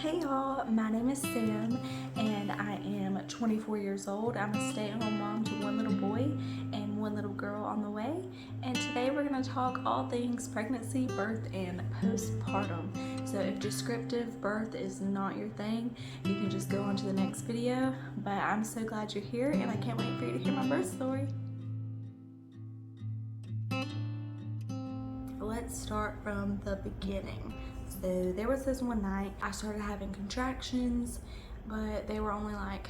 Hey y'all, my name is Sam and I am 24 years old. I'm a stay-at-home mom to one little boy and one little girl on the way. And today we're going to talk all things pregnancy, birth, and postpartum. So if descriptive birth is not your thing, you can just go on to the next video. But I'm so glad you're here and I can't wait for you to hear my birth story. Let's start from the beginning. So there was this one night I started having contractions, but they were only like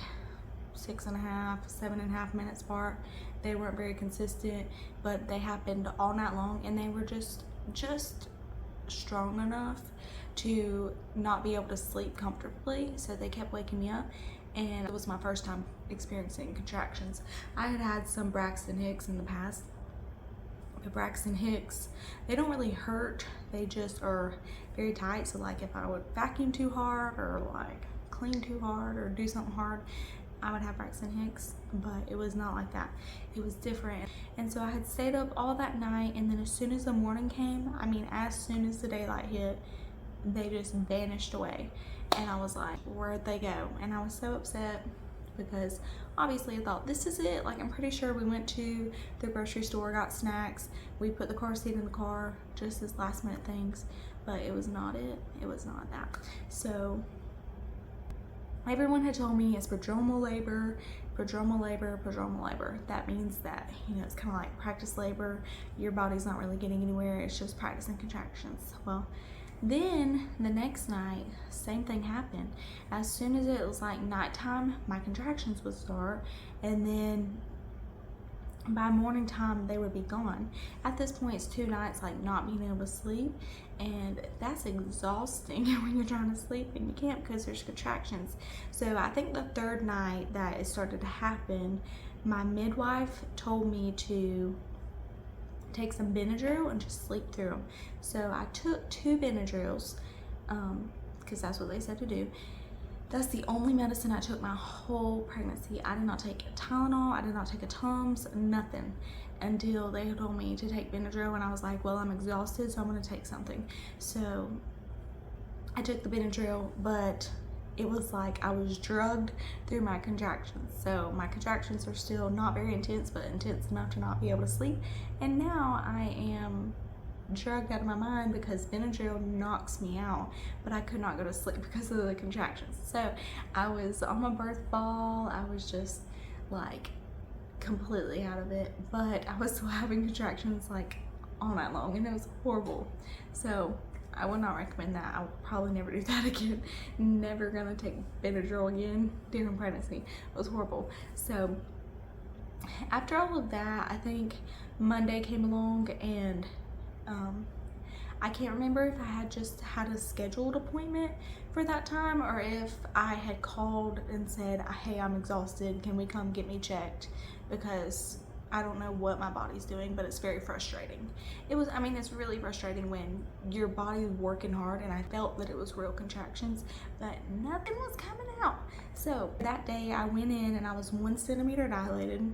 6.5, 7.5 minutes apart. They weren't very consistent, but they happened all night long, and they were just strong enough to not be able to sleep comfortably. So they kept waking me up, and it was my first time experiencing contractions. I had had some Braxton Hicks in the past. The Braxton Hicks, they don't really hurt, they just are very tight. So like if I would vacuum too hard or like clean too hard or do something hard, I would have Braxton Hicks, but it was not like that. It was different. And so I had stayed up all that night, and then as soon as the morning came, as soon as the daylight hit, they just vanished away. And I was like, where'd they go? And I was so upset because obviously I thought, this is it. Like, I'm pretty sure we went to the grocery store, got snacks, we put the car seat in the car, just as last minute things, but it was not it. It was not that. So everyone had told me it's prodromal labor, prodromal labor, prodromal labor. That means that, it's kind of like practice labor. Your body's not really getting anywhere. It's just practicing contractions. Well, then the next night, same thing happened. As soon as it was like nighttime, my contractions would start, and then by morning time they would be gone. At this point, it's 2 nights like not being able to sleep, and that's exhausting when you're trying to sleep and you can't because there's contractions. So I think the 3rd night that it started to happen, my midwife told me to take some Benadryl and just sleep through them. So I took 2 Benadryls because that's what they said to do. That's the only medicine I took my whole pregnancy. I did not take a Tylenol, I did not take a Tums, nothing, until they told me to take Benadryl, and I was like, well, I'm exhausted, so I'm gonna take something. So I took the Benadryl, but it was like I was drugged through my contractions. So my contractions are still not very intense, but intense enough to not be able to sleep. And now I am drugged out of my mind because Benadryl knocks me out, but I could not go to sleep because of the contractions. So I was on my birth ball. I was just like completely out of it, but I was still having contractions like all night long, and it was horrible. So I would not recommend that. I would probably never do that again. Never gonna take Benadryl again during pregnancy. It was horrible. So after all of that, I think Monday came along, and I can't remember if I had just had a scheduled appointment for that time or if I had called and said, hey, I'm exhausted, can we come get me checked? Because I don't know what my body's doing, but it's very frustrating. It's really frustrating when your body's working hard, and I felt that it was real contractions, but nothing was coming out. So that day I went in and I was 1 centimeter dilated.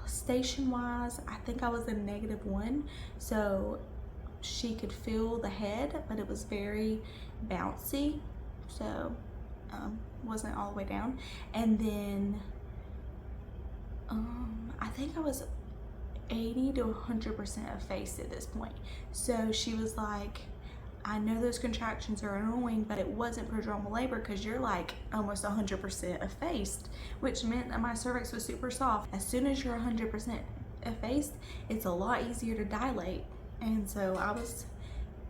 Station wise, I think I was a -1, so she could feel the head, but it was very bouncy, so wasn't all the way down. And then I think I was 80 to 100% effaced at this point. So she was like, I know those contractions are annoying, but it wasn't prodromal labor because you're like almost 100% effaced, which meant that my cervix was super soft. As soon as you're 100% effaced, it's a lot easier to dilate. And so I was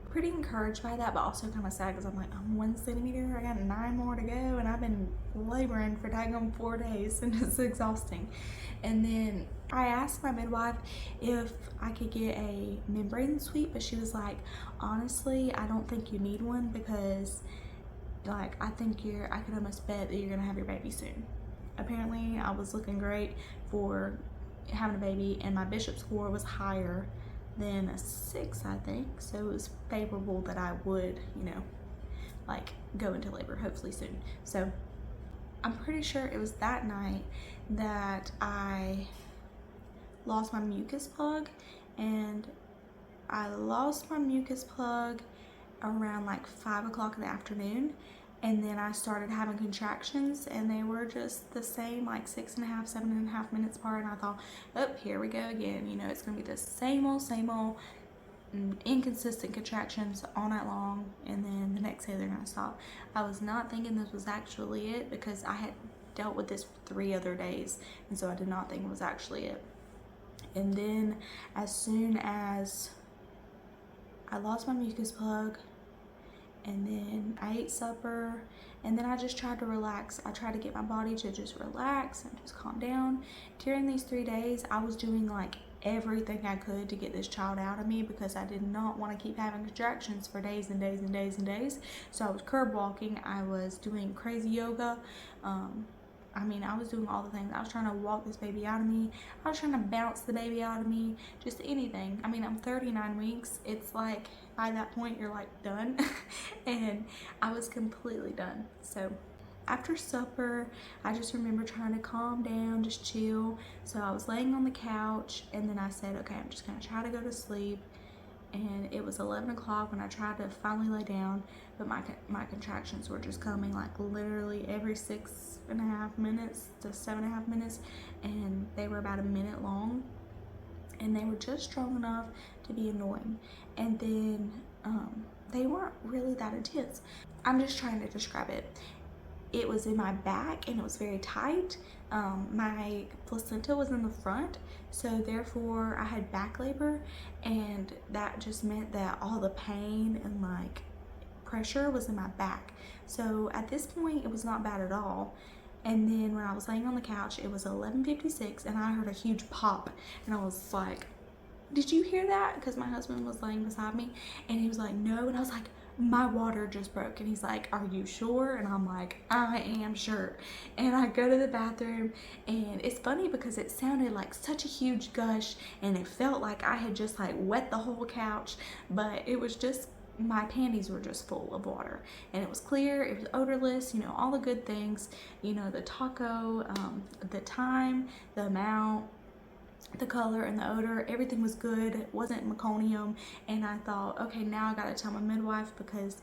pretty encouraged by that, but also kind of sad because I'm like, I'm 1 centimeter, I got 9 more to go, and I've been laboring for daggone 4 days, and it's exhausting. And then I asked my midwife if I could get a membrane sweep, but she was like, honestly, I don't think you need one because like I could almost bet that you're gonna have your baby soon. Apparently I was looking great for having a baby, and my Bishop score was higher than a 6, I think, so it was favorable that I would, like go into labor hopefully soon. So I'm pretty sure it was that night that I lost my mucus plug, and I lost my mucus plug around like 5 o'clock in the afternoon. And then I started having contractions, and they were just the same, like 6.5, 7.5 minutes apart. And I thought, oh, here we go again. You know, it's gonna be the same old inconsistent contractions all night long, and then the next day they're gonna stop. I was not thinking this was actually it, because I had dealt with this 3 other days, and so I did not think it was actually it. And then as soon as I lost my mucus plug, and then I ate supper, and then I just tried to relax. I tried to get my body to just relax and just calm down. During these 3 days, I was doing like everything I could to get this child out of me, because I did not want to keep having contractions for days and days and days and days. So I was curb walking, I was doing crazy yoga. I mean, I was doing all the things. I was trying to walk this baby out of me. I was trying to bounce the baby out of me, just anything. I mean, I'm 39 weeks. It's like, by that point, you're like done. And I was completely done. So after supper, I just remember trying to calm down, just chill. So I was laying on the couch, and then I said, okay, I'm just gonna try to go to sleep. And it was 11 o'clock when I tried to finally lay down, but my contractions were just coming like literally every 6.5 minutes to 7.5 minutes, and they were about a minute long, and they were just strong enough to be annoying. And then they weren't really that intense. I'm just trying to describe it. It was in my back, and it was very tight. My placenta was in the front, so therefore I had back labor, and that just meant that all the pain and like pressure was in my back. So at this point, it was not bad at all. And then when I was laying on the couch, it was 11:56, and I heard a huge pop, and I was like, did you hear that? Because my husband was laying beside me, and he was like, no. And I was like, my water just broke. And he's like, are you sure? And I'm like, I am sure. And I go to the bathroom, and it's funny because it sounded like such a huge gush, and it felt like I had just like wet the whole couch, but it was just, my panties were just full of water, and it was clear, it was odorless, you know, all the good things, you know, the taco, the time, the amount, the color, and the odor, everything was good. It wasn't meconium. And I thought, okay, now I gotta tell my midwife, because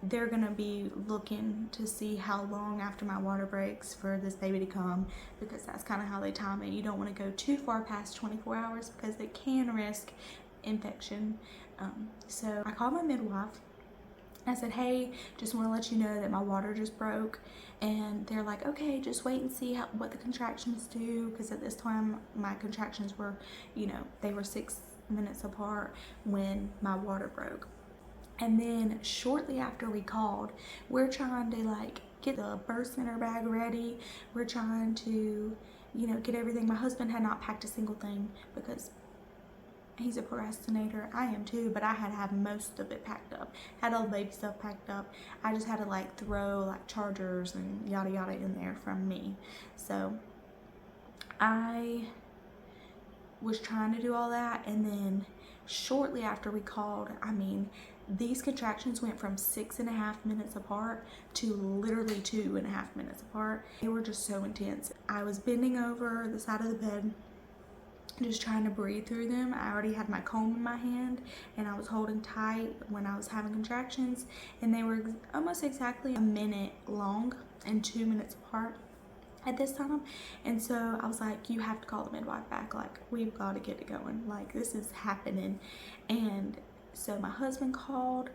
they're gonna be looking to see how long after my water breaks for this baby to come, because that's kind of how they time it. You don't want to go too far past 24 hours because it can risk infection. So I called my midwife. I said, hey, just want to let you know that my water just broke. And they're like, okay, just wait and see what the contractions do, because at this time my contractions were, you know, they were 6 minutes apart when my water broke. And then shortly after we called, we're trying to like get the birth center bag ready. We're trying to, you know, get everything. My husband had not packed a single thing, because he's a procrastinator. I am too, but I had to have most of it packed up. Had all the baby stuff packed up. I just had to like throw like chargers and yada yada in there from me. So I was trying to do all that, and then shortly after we called, I mean, these contractions went from 6.5 minutes apart to literally 2.5 minutes apart. They were just so intense. I was bending over the side of the bed, just trying to breathe through them. I already had my comb in my hand, and I was holding tight when I was having contractions, and they were almost exactly a minute long and 2 minutes apart at this time. And so I was like, you have to call the midwife back, like we've got to get it going, like this is happening. And so my husband called,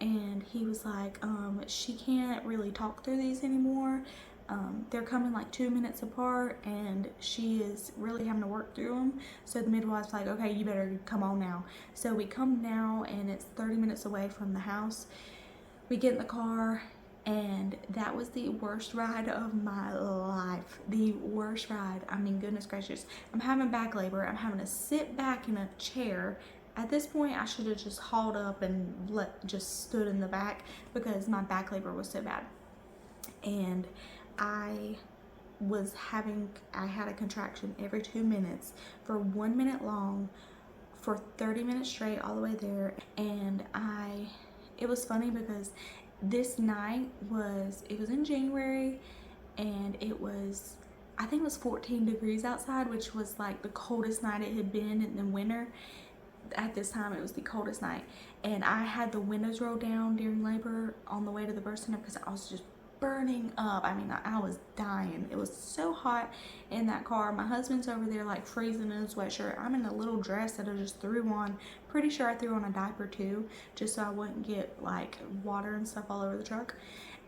and he was like, she can't really talk through these anymore. They're coming like 2 minutes apart, and she is really having to work through them. So the midwife's like, okay, you better come on now. So we come now, and it's 30 minutes away from the house. We get in the car, and that was the worst ride of my life. The worst ride. I mean, goodness gracious. I'm having back labor. I'm having to sit back in a chair. At this point, I should have just hauled up and just stood in the back, because my back labor was so bad. And I had a contraction every 2 minutes for 1 minute long for 30 minutes straight, all the way there. And it was funny because this night it was in January, and I think it was 14 degrees outside, which was like the coldest night it had been in the winter. at this time it was the coldest night, and I had the windows rolled down during labor on the way to the birth center because I was just burning up. I mean, I was dying. It was so hot in that car. My husband's over there like freezing in a sweatshirt. I'm in a little dress that I just threw on. Pretty sure I threw on a diaper too, just so I wouldn't get like water and stuff all over the truck.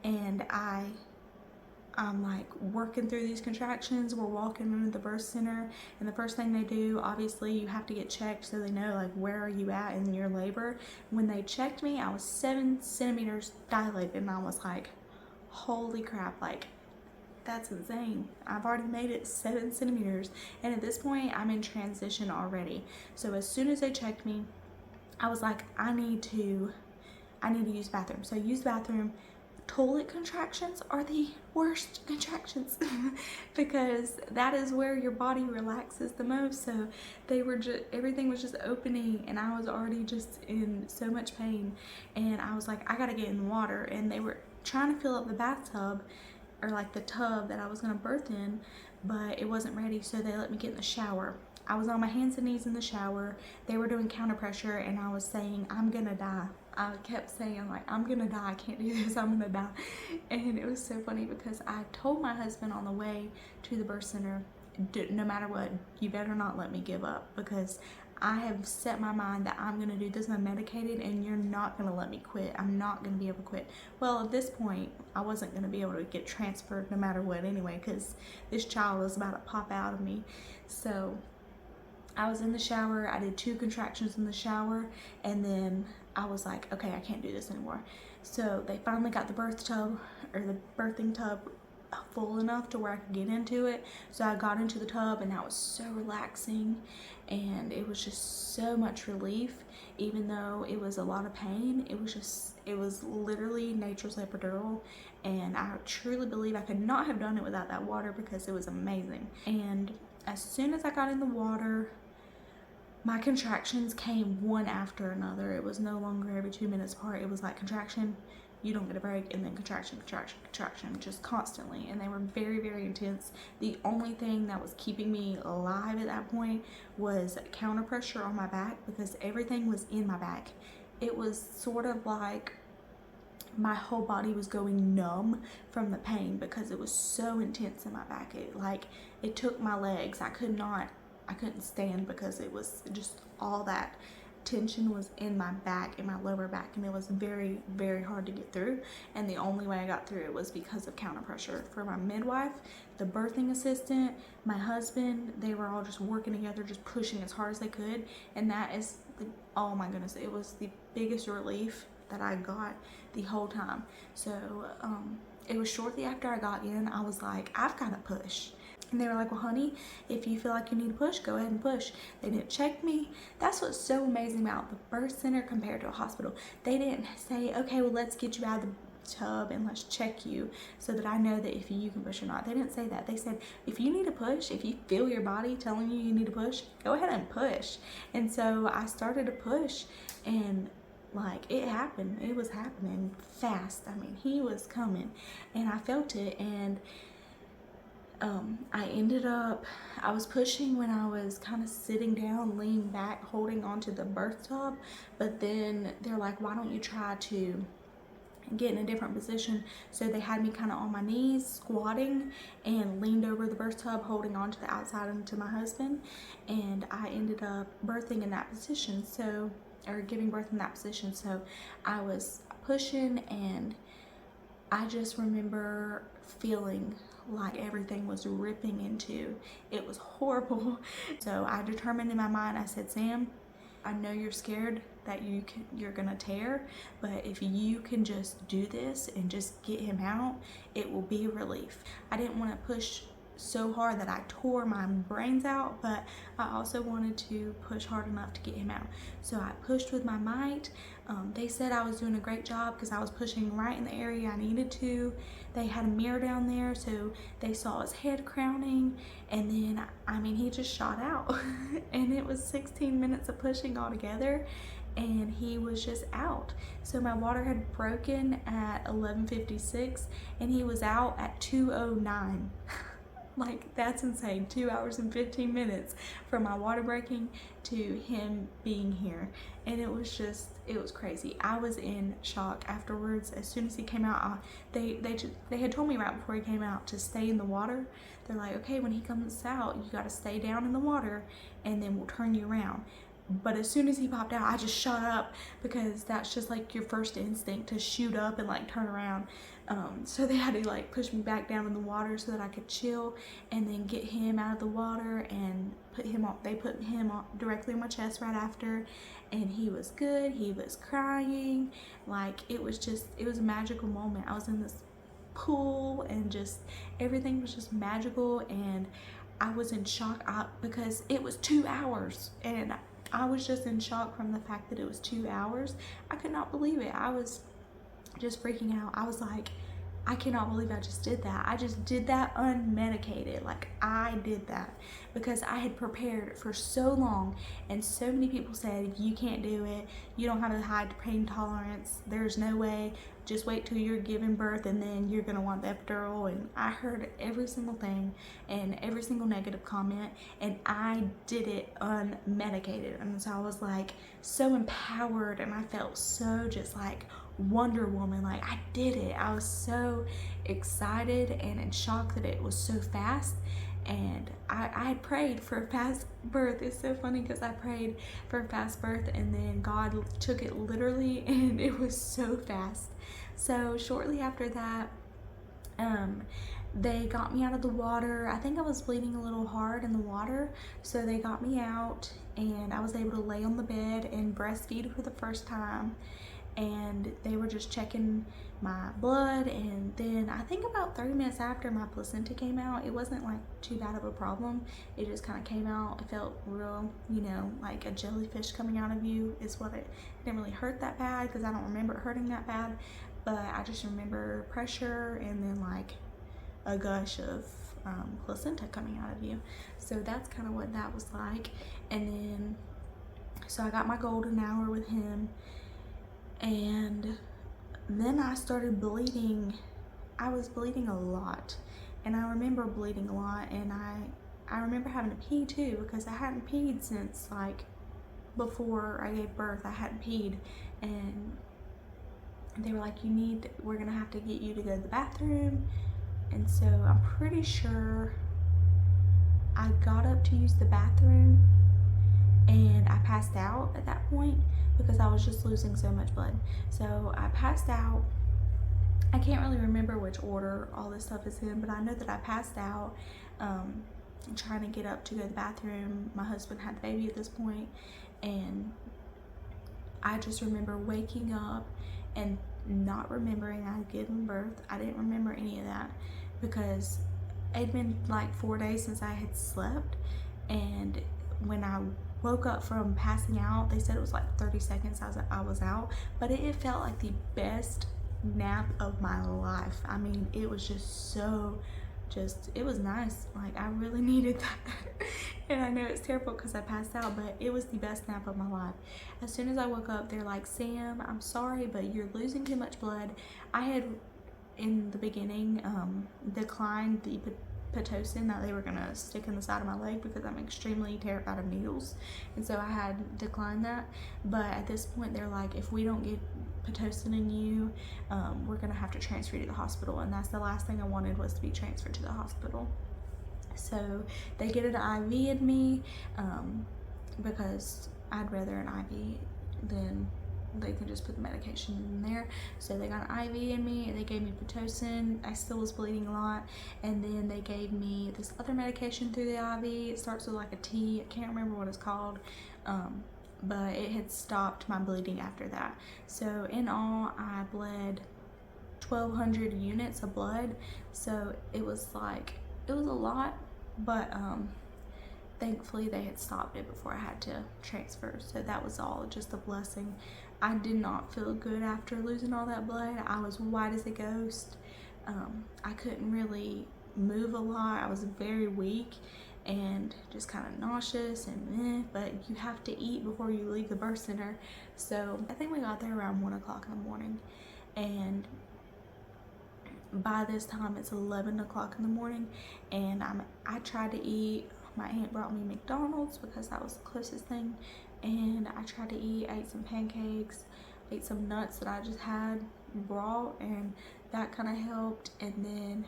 And I'm like working through these contractions. We're walking into the birth center, and the first thing they do, obviously you have to get checked so they know like where are you at in your labor. When they checked me, I was 7 centimeters dilated, and I was like, holy crap, like that's insane. I've already made it 7 centimeters, and at this point I'm in transition already. So as soon as they checked me, I was like, I need to use the bathroom. So I used the bathroom. Toilet contractions are the worst contractions because that is where your body relaxes the most. So they were just, everything was just opening, and I was already just in so much pain, and I was like, I gotta get in the water. And they were trying to fill up the bathtub, or like the tub that I was gonna birth in, but it wasn't ready, so they let me get in the shower. I was on my hands and knees in the shower. They were doing counter pressure, and I was saying, I'm gonna die. I kept saying, like, I'm gonna die, I can't do this, I'm gonna die. And it was so funny because I told my husband on the way to the birth center, no matter what, you better not let me give up, because I have set my mind that I'm gonna do this unmedicated, and you're not gonna let me quit. I'm not gonna be able to quit. Well, at this point, I wasn't gonna be able to get transferred no matter what anyway, because this child was about to pop out of me. So I was in the shower. I did 2 contractions in the shower, and then I was like, okay, I can't do this anymore. So they finally got the birth tub, or the birthing tub, full enough to where I could get into it. So I got into the tub, and that was so relaxing, and it was just so much relief. Even though it was a lot of pain, it was literally nature's epidural, and I truly believe I could not have done it without that water, because it was amazing. And as soon as I got in the water, my contractions came one after another. It was no longer every 2 minutes apart. It was like contraction, you don't get a break, and then contraction, contraction, contraction, just constantly. And they were very, very intense. The only thing that was keeping me alive at that point was counter pressure on my back, because everything was in my back. It was sort of like my whole body was going numb from the pain, because it was so intense in my back. It took my legs. I couldn't stand, because it was just all that tension was in my back, in my lower back, and it was very, very hard to get through. And the only way I got through it was because of counter pressure. For my midwife, the birthing assistant, my husband, they were all just working together, just pushing as hard as they could. And that is oh my goodness, it was the biggest relief that I got the whole time. So it was shortly after I got in, I was like, I've got to push. And they were like, well, honey, if you feel like you need to push, go ahead and push. They didn't check me. That's what's so amazing about the birth center compared to a hospital. They didn't say, okay, well, let's get you out of the tub and let's check you so that I know that if you can push or not. They didn't say that. They said, if you need to push, if you feel your body telling you you need to push, go ahead and push. And so I started to push, and like it happened. It was happening fast. I mean, he was coming, and I felt it. And I was pushing when I was kind of sitting down, leaning back, holding onto the birth tub. But then they're like, why don't you try to get in a different position? So they had me kind of on my knees, squatting, and leaned over the birth tub, holding on to the outside and to my husband. And I ended up birthing in that position, or giving birth in that position. So I was pushing, and I just remember feeling like everything was ripping into. It was horrible. So I determined in my mind, I said, Sam, I know you're scared that you're gonna tear, but if you can just do this and just get him out, it will be a relief. I didn't want to push so hard that I tore my brains out, but I also wanted to push hard enough to get him out. So I pushed with my might. They said I was doing a great job because I was pushing right in the area I needed to. They had a mirror down there, so they saw his head crowning, and then, I mean, he just shot out. And it was 16 minutes of pushing altogether, and he was just out. So my water had broken at 11:56, and he was out at 2:09. Like, that's insane. 2 hours and 15 minutes from my water breaking to him being here. And it was crazy. I was in shock afterwards. As soon as he came out, they had told me right before he came out to stay in the water. They're like, okay, when he comes out, you got to stay down in the water and then we'll turn you around. But as soon as he popped out, I just shot up, because that's just like your first instinct, to shoot up and like turn around. So they had to like push me back down in the water so that I could chill, and then get him out of the water and put him on. They put him on directly on my chest right after, and he was good. He was crying. Like, it was a magical moment. I was in this pool and just everything was just magical, and I was in shock because it was 2 hours, and I was just in shock from the fact that it was 2 hours. I could not believe it. I was just freaking out. I was like, I cannot believe I just did that. I just did that unmedicated. Like, I did that because I had prepared for so long, and so many people said, you can't do it. You don't have a high pain tolerance. There's no way. Just wait till you're giving birth and then you're gonna want the epidural. And I heard every single thing and every single negative comment, and I did it unmedicated. And so I was like so empowered, and I felt so just like Wonder Woman. Like, I did it. I was so excited and in shock that it was so fast. And I had prayed for a fast birth. It's so funny because I prayed for a fast birth, and then God took it literally, and it was so fast. So shortly after that, they got me out of the water. I think I was bleeding a little hard in the water, so they got me out, and I was able to lay on the bed and breastfeed for the first time. And they were just checking my blood, and then I think about 30 minutes after, my placenta came out. It wasn't like too bad of a problem. It just kind of came out. It felt real, you know, like a jellyfish coming out of you is what it didn't really hurt that bad, because I don't remember it hurting that bad, but I just remember pressure and then like a gush of placenta coming out of you. So that's kind of what that was like. And so I got my golden hour with him, and then I started bleeding. I was bleeding a lot, and I remember bleeding a lot, and I remember having to pee too, because I hadn't peed since like before I gave birth. I hadn't peed, and they were like, we're gonna have to get you to go to the bathroom. And so I'm pretty sure I got up to use the bathroom, and I passed out at that point because I was just losing so much blood. So I passed out. I can't really remember which order all this stuff is in, but I know that I passed out trying to get up to go to the bathroom. My husband had the baby at this point, and I just remember waking up and not remembering I had given birth. I didn't remember any of that because it'd been like 4 days since I had slept, and when I woke up from passing out, they said it was like 30 seconds I was out, but it felt like the best nap of my life. I mean, it was just so it was nice. Like, I really needed that. And I know it's terrible because I passed out, but it was the best nap of my life. As soon as I woke up, they're like, Sam, I'm sorry, but you're losing too much blood. I had in the beginning declined the Pitocin that they were gonna stick in the side of my leg because I'm extremely terrified of needles, and so I had declined that. But at this point, they're like, if we don't get Pitocin in you, we're gonna have to transfer you to the hospital, and that's the last thing I wanted, was to be transferred to the hospital. So they get an IV in me because I'd rather an IV than they can just put the medication in there. So they got an IV in me, and they gave me Pitocin. I still was bleeding a lot, and then they gave me this other medication through the IV. It starts with like a T. I can't remember what it's called, but it had stopped my bleeding after that. So in all, I bled 1,200 units of blood. So it was a lot, but thankfully they had stopped it before I had to transfer. So that was all just a blessing. I did not feel good after losing all that blood. I was white as a ghost. I couldn't really move a lot. I was very weak and just kind of nauseous but you have to eat before you leave the birth center. So I think we got there around 1 o'clock in the morning, and by this time it's 11 o'clock in the morning, and I tried to eat. My aunt brought me McDonald's because that was the closest thing, and I tried to eat, ate some pancakes, ate some nuts that I just had raw, and that kind of helped. And then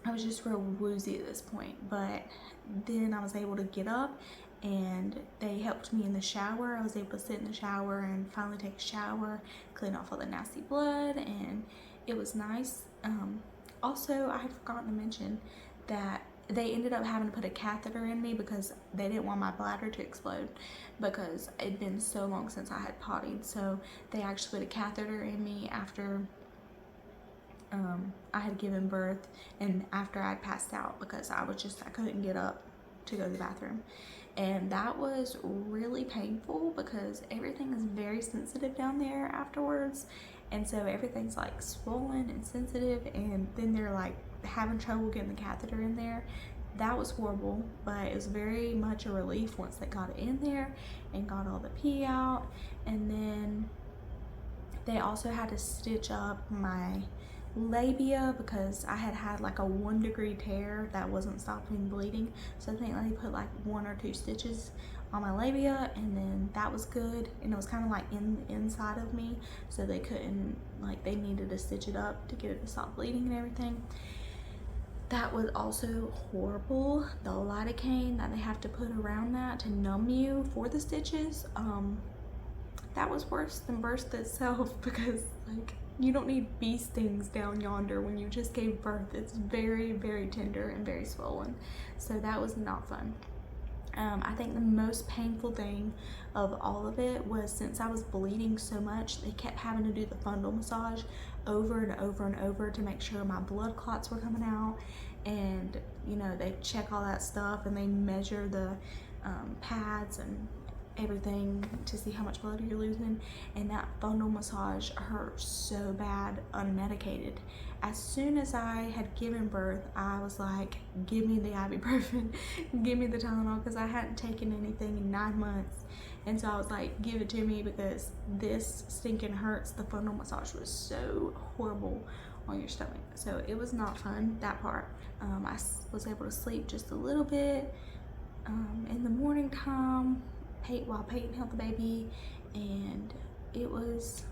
I was just real woozy at this point, but then I was able to get up and they helped me in the shower. I was able to sit in the shower and finally take a shower, clean off all the nasty blood, and it was nice. Also, I had forgotten to mention that they ended up having to put a catheter in me because they didn't want my bladder to explode because it'd been so long since I had pottied. So they actually put a catheter in me after I had given birth and after I'd passed out because I couldn't get up to go to the bathroom. And that was really painful because everything is very sensitive down there afterwards. And so everything's like swollen and sensitive, and then they're like having trouble getting the catheter in there. That was horrible, but it was very much a relief once they got it in there and got all the pee out. And then they also had to stitch up my labia because I had like a 1-degree tear that wasn't stopping bleeding. So I think they put like 1 or 2 stitches on my labia, and then that was good. And it was kind of like in the inside of me, so they couldn't, like, they needed to stitch it up to get it to stop bleeding and everything. That was also horrible. The lidocaine that they have to put around that to numb you for the stitches, that was worse than birth itself because, like, you don't need bee stings down yonder when you just gave birth. It's very, very tender and very swollen. So that was not fun. I think the most painful thing of all of it was, since I was bleeding so much, they kept having to do the fundal massage over and over and over to make sure my blood clots were coming out. And, you know, they check all that stuff and they measure the pads and everything to see how much blood you're losing. And that fundal massage hurt so bad unmedicated. As soon as I had given birth, I was like, give me the ibuprofen, give me the Tylenol, because I hadn't taken anything in 9 months. And so I was like, give it to me because this stinking hurts. The fundal massage was so horrible on your stomach. So it was not fun, that part. I was able to sleep just a little bit in the morning time while Peyton held the baby, and it was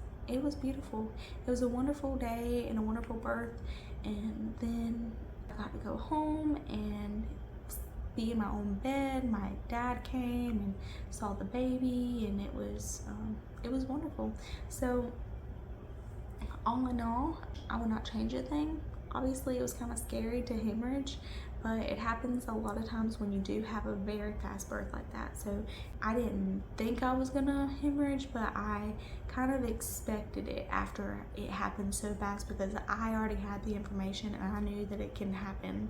beautiful. It was a wonderful day and a wonderful birth. And then I got to go home and be in my own bed. My dad came and saw the baby, and it was wonderful. So all in all, I would not change a thing. Obviously, it was kind of scary to hemorrhage, but it happens a lot of times when you do have a very fast birth like that. So I didn't think I was gonna hemorrhage, but I kind of expected it after it happened so fast because I already had the information and I knew that it can happen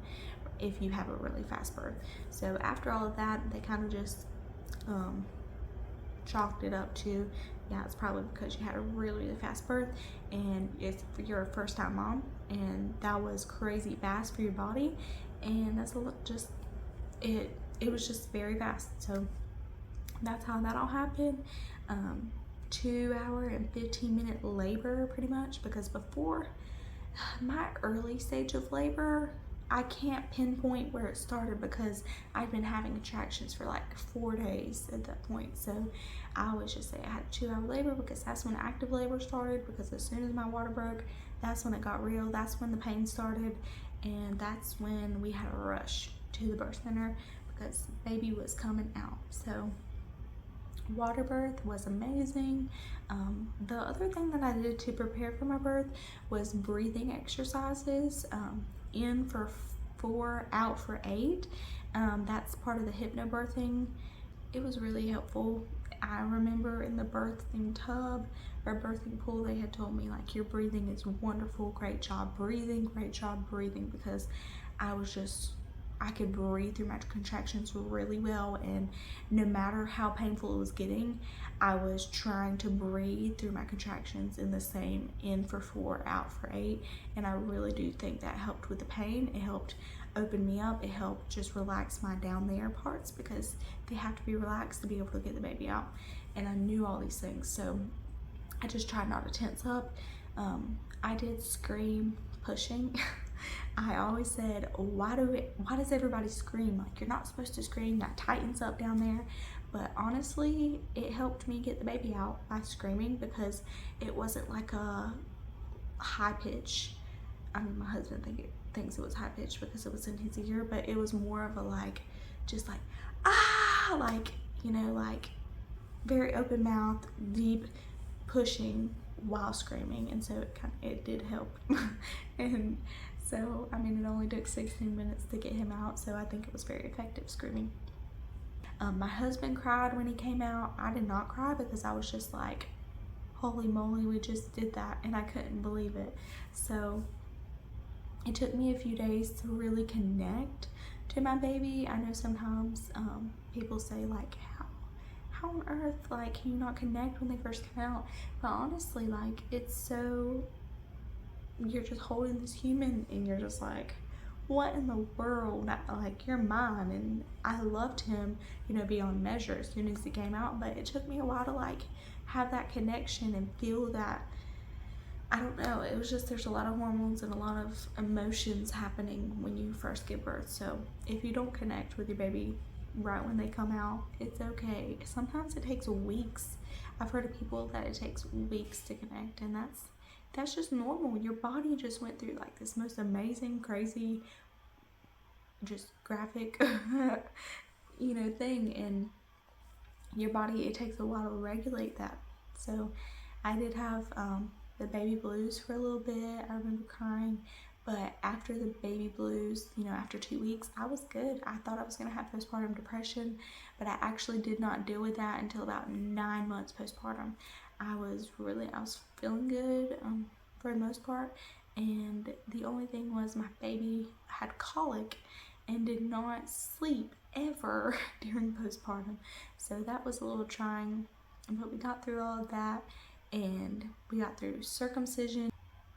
if you have a really fast birth. So after all of that, they kind of just chalked it up to, yeah, it's probably because you had a really, really fast birth and you're a first-time mom, and that was crazy fast for your body. And that's just it was just very fast. So that's how that all happened. 2-hour and 15-minute labor pretty much, because before my early stage of labor, I can't pinpoint where it started because I'd been having contractions for like 4 days at that point. So I always just say I had a 2-hour labor because that's when active labor started, because as soon as my water broke, that's when it got real. That's when the pain started. And that's when we had a rush to the birth center because baby was coming out. So water birth was amazing. The other thing that I did to prepare for my birth was breathing exercises. In for 4, out for 8. That's part of the hypnobirthing. It was really helpful. I remember in the birthing tub or birthing pool, they had told me, like, your breathing is wonderful, great job breathing, because I could breathe through my contractions really well, and no matter how painful it was getting, I was trying to breathe through my contractions in the same in for 4, out for 8, and I really do think that helped with the pain. It helped open me up. It helped just relax my down there parts because they have to be relaxed to be able to get the baby out, and I knew all these things, so I just tried not to tense up. I did scream pushing. I always said, why does everybody scream? Like, you're not supposed to scream, that tightens up down there. But honestly, it helped me get the baby out by screaming, because it wasn't like a high pitch. I mean, my husband thinks it was high pitch because it was in his ear, but it was more of a like, just like, ah, like, you know, like very open mouth, deep pushing while screaming. And so it did help. And so, I mean, it only took 16 minutes to get him out, so I think it was very effective screaming. My husband cried when he came out. I did not cry because I was just like, holy moly, we just did that, and I couldn't believe it. So it took me a few days to really connect to my baby. I know sometimes people say like, how on earth, like, can you not connect when they first come out? But honestly, like, it's so, you're just holding this human and you're just like, what in the world? Like, you're mine. And I loved him, you know, beyond measure as soon as he came out. But it took me a while to like have that connection and feel that, I don't know, it was just, there's a lot of hormones and a lot of emotions happening when you first give birth. So if you don't connect with your baby right when they come out, it's okay. Sometimes it takes weeks. I've heard of people that it takes weeks to connect, and that's just normal. Your body just went through like this most amazing, crazy, just graphic you know, thing, and your body, it takes a while to regulate that. So I did have the baby blues for a little bit. I remember crying, but after the baby blues, you know, after 2 weeks, I was good. I thought I was gonna have postpartum depression, but I actually did not deal with that until about 9 months postpartum. I was feeling good for the most part, and the only thing was my baby had colic and did not sleep ever during postpartum. So that was a little trying, but we got through all of that, and we got through circumcision.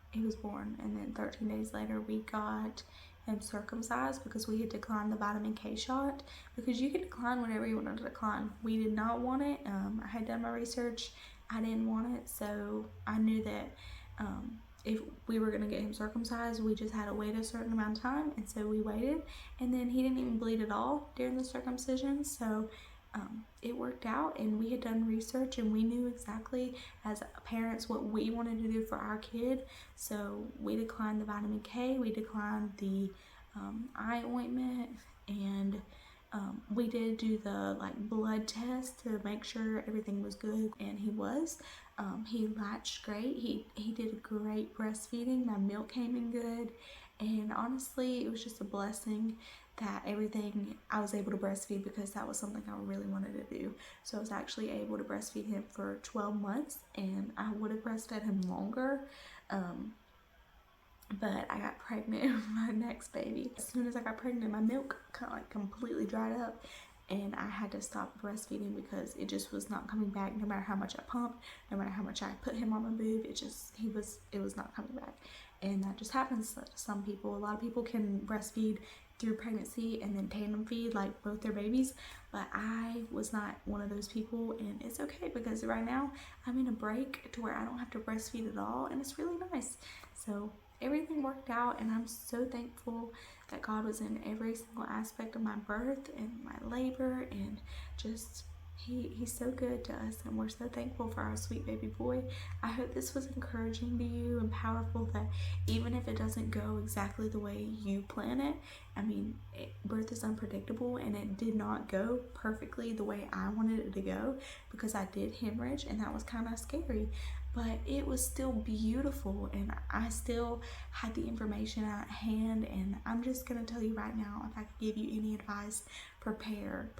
He was born, and then 13 days later we got him circumcised because we had declined the vitamin K shot, because you can decline whatever you want to decline. We did not want it. I had done my research. I didn't want it, so I knew that if we were going to get him circumcised, we just had to wait a certain amount of time, and so we waited, and then he didn't even bleed at all during the circumcision. So it worked out, and we had done research, and we knew exactly as parents what we wanted to do for our kid. So we declined the vitamin K, we declined the eye ointment, and we did do the like blood test to make sure everything was good, and he was. He latched great. He did great breastfeeding. My milk came in good, and honestly, it was just a blessing that I was able to breastfeed, because that was something I really wanted to do. So I was actually able to breastfeed him for 12 months, and I would have breastfed him longer, but I got pregnant with my next baby. As soon as I got pregnant, my milk kind of like completely dried up, and I had to stop breastfeeding because it just was not coming back. No matter how much I pumped, no matter how much I put him on my boob, it was not coming back. And that just happens to some people. A lot of people can breastfeed through pregnancy and then tandem feed like both their babies, but I was not one of those people, and it's okay because right now I'm in a break to where I don't have to breastfeed at all, and it's really nice. So everything worked out, and I'm so thankful that God was in every single aspect of my birth and my labor, and just He's so good to us, and we're so thankful for our sweet baby boy. I hope this was encouraging to you and powerful, that even if it doesn't go exactly the way you plan it, I mean, birth is unpredictable, and it did not go perfectly the way I wanted it to go, because I did hemorrhage, and that was kind of scary. But it was still beautiful, and I still had the information at hand. And I'm just gonna tell you right now, if I could give you any advice, prepare.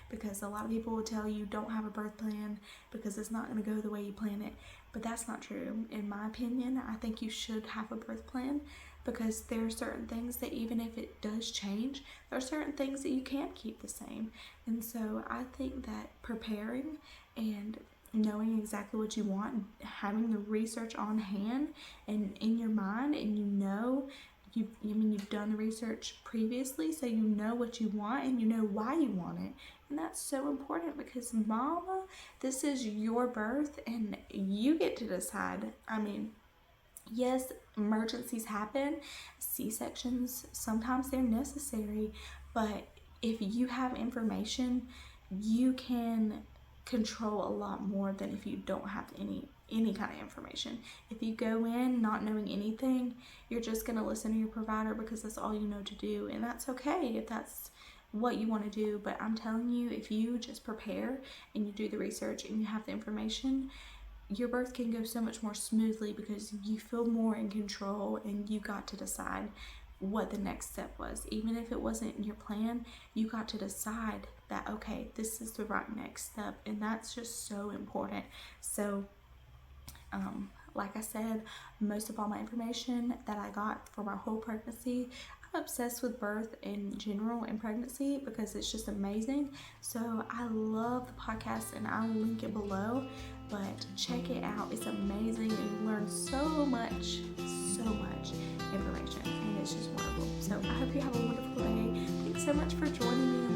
Because a lot of people will tell you don't have a birth plan because it's not going to go the way you plan it. But that's not true. In my opinion, I think you should have a birth plan, because there are certain things that even if it does change, there are certain things that you can't keep the same. And so I think that preparing and knowing exactly what you want, having the research on hand and in your mind, and you've done the research previously, so you know what you want and you know why you want it. And that's so important because mama, this is your birth and you get to decide. I mean, yes, emergencies happen, C-sections, sometimes they're necessary, but if you have information, you can control a lot more than if you don't have any kind of information. If you go in not knowing anything, you're just going to listen to your provider because that's all you know to do, and that's okay if that's what you want to do. But I'm telling you, if you just prepare and you do the research and you have the information, your birth can go so much more smoothly because you feel more in control and you got to decide what the next step was. Even if it wasn't in your plan, you got to decide that, okay, this is the right next step, and that's just so important. So like I said, most of all my information that I got for my whole pregnancy, I'm obsessed with birth in general and pregnancy because it's just amazing. So I love the podcast and I'll link it below, but check it out. It's amazing and you learn so much information, and it's just wonderful. So I hope you have a wonderful day. Thanks so much for joining me